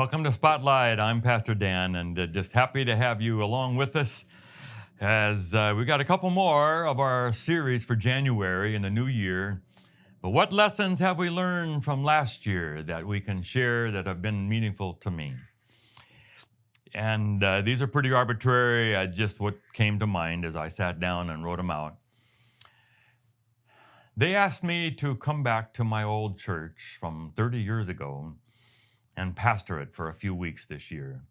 Welcome to Spotlight. I'm Pastor Dan, and just happy to have you along with us as we got a couple more of our series for January in the new year. But what lessons have we learned from last year that we can share that have been meaningful to me? And these are pretty arbitrary, just what came to mind as I sat down and wrote them out. They asked me to come back to my old church from 30 years ago and pastor it for a few weeks this year.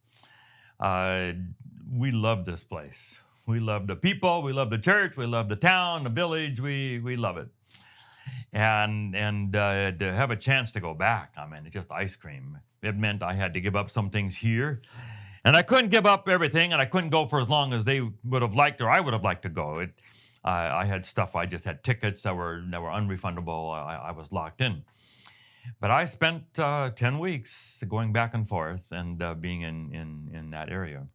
We love this place. We love the people, we love the church, we love the town, the village, we love it. And to have a chance to go back, I mean, it's just ice cream. It meant I had to give up some things here. And I couldn't give up everything, and I couldn't go for as long as they would have liked or I would have liked to go. I had stuff, I just had tickets that were unrefundable. I was locked in. But I spent 10 weeks going back and forth and being in that area.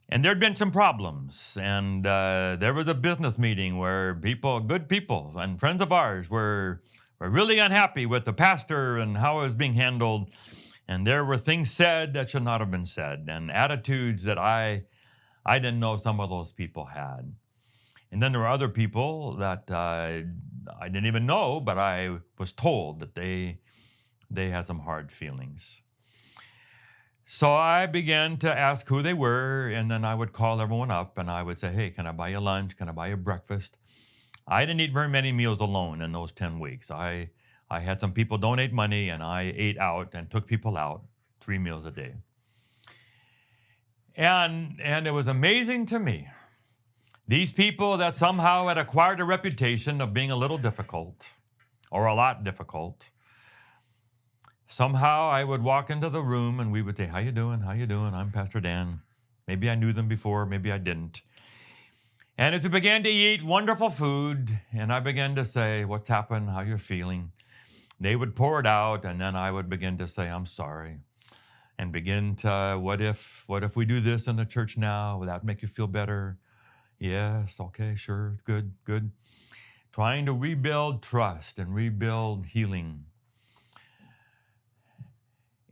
And there'd been some problems. And there was a business meeting where good people and friends of ours were really unhappy with the pastor and how it was being handled. And there were things said that should not have been said, and attitudes that I didn't know some of those people had. And then there were other people that I didn't even know, but I was told that they had some hard feelings. So I began to ask who they were, and then I would call everyone up and I would say, hey, can I buy you lunch? Can I buy you breakfast? I didn't eat very many meals alone in those 10 weeks. I had some people donate money, and I ate out and took people out 3 meals a day. And it was amazing to me. These people that somehow had acquired a reputation of being a little difficult or a lot difficult, somehow I would walk into the room and we would say, how you doing? How you doing? I'm Pastor Dan. Maybe I knew them before, maybe I didn't. And as we began to eat wonderful food, and I began to say, what's happened? How you're feeling? They would pour it out, and then I would begin to say, I'm sorry. And begin to, what if we do this in the church now? Would that make you feel better? Yes, okay, sure, good. Trying to rebuild trust and rebuild healing.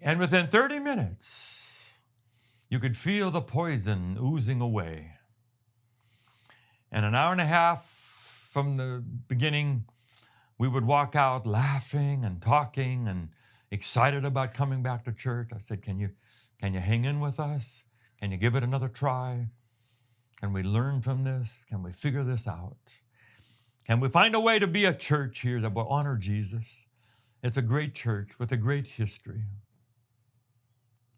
And within 30 minutes, you could feel the poison oozing away. And an hour and a half from the beginning, we would walk out laughing and talking and excited about coming back to church. I said, can you hang in with us? Can you give it another try? Can we learn from this? Can we figure this out? Can we find a way to be a church here that will honor Jesus? It's a great church with a great history.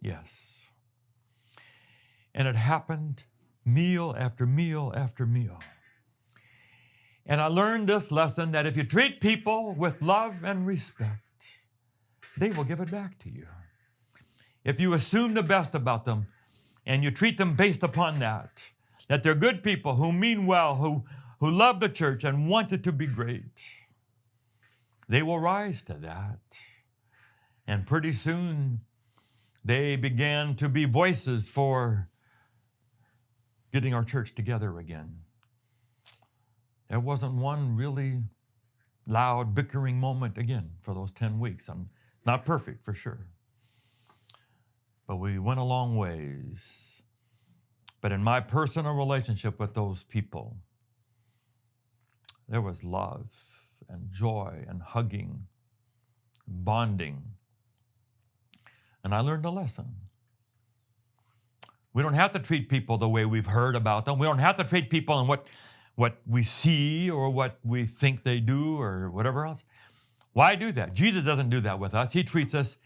Yes. And it happened meal after meal after meal. And I learned this lesson that if you treat people with love and respect, they will give it back to you. If you assume the best about them and you treat them based upon that they're good people who mean well, who love the church and want it to be great, they will rise to that. And pretty soon, they began to be voices for getting our church together again. There wasn't one really loud, bickering moment again for those 10 weeks. I'm not perfect, for sure. But we went a long ways. But in my personal relationship with those people, there was love and joy and hugging, bonding. And I learned a lesson. We don't have to treat people the way we've heard about them. We don't have to treat people in what we see or what we think they do or whatever else. Why do that? Jesus doesn't do that with us. He treats us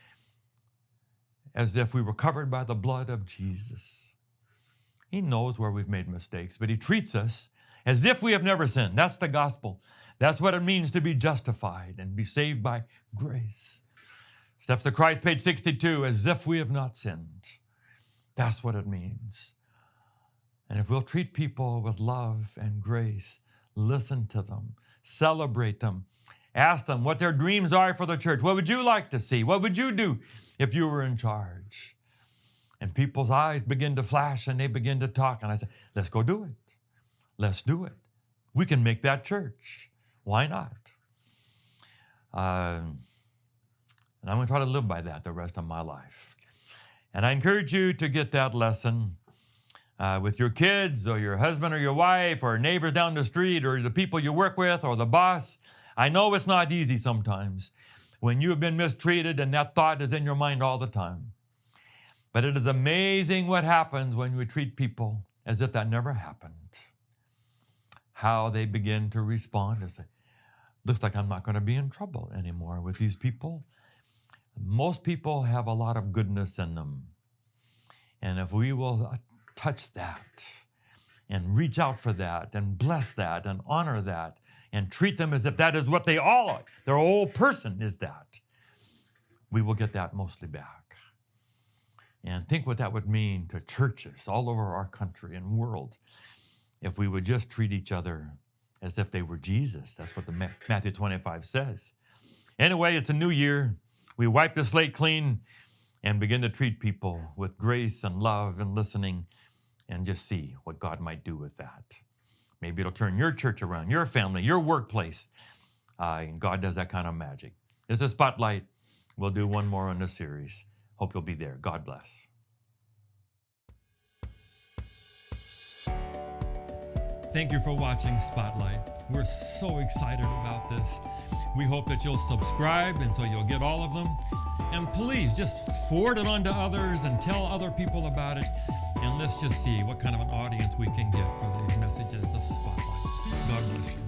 as if we were covered by the blood of Jesus. He knows where we've made mistakes, but he treats us as if we have never sinned. That's the gospel. That's what it means to be justified and be saved by grace. Steps of Christ, page 62, as if we have not sinned. That's what it means. And if we'll treat people with love and grace, listen to them, celebrate them, ask them what their dreams are for the church. What would you like to see? What would you do if you were in charge? And people's eyes begin to flash and they begin to talk. And I say, let's go do it. Let's do it. We can make that church. Why not? And And I'm going to try to live by that the rest of my life. And I encourage you to get that lesson with your kids or your husband or your wife or neighbors down the street or the people you work with or the boss. I know it's not easy sometimes when you have been mistreated and that thought is in your mind all the time. But it is amazing what happens when we treat people as if that never happened. How they begin to respond and say, looks like I'm not going to be in trouble anymore with these people. Most people have a lot of goodness in them. And if we will touch that and reach out for that and bless that and honor that and treat them as if that is what they all are, their whole person is that, we will get that mostly back. And think what that would mean to churches all over our country and world if we would just treat each other as if they were Jesus. That's what the Matthew 25 says. Anyway, it's a new year. We wipe the slate clean and begin to treat people with grace and love and listening and just see what God might do with that. Maybe it'll turn your church around, your family, your workplace. And God does that kind of magic. This is Spotlight. We'll do one more on this series. Hope you'll be there. God bless. Thank you for watching Spotlight. We're so excited about this. We hope that you'll subscribe and so you'll get all of them. And please just forward it on to others and tell other people about it. And let's just see what kind of an audience we can get for these messages of Spotlight. God bless you.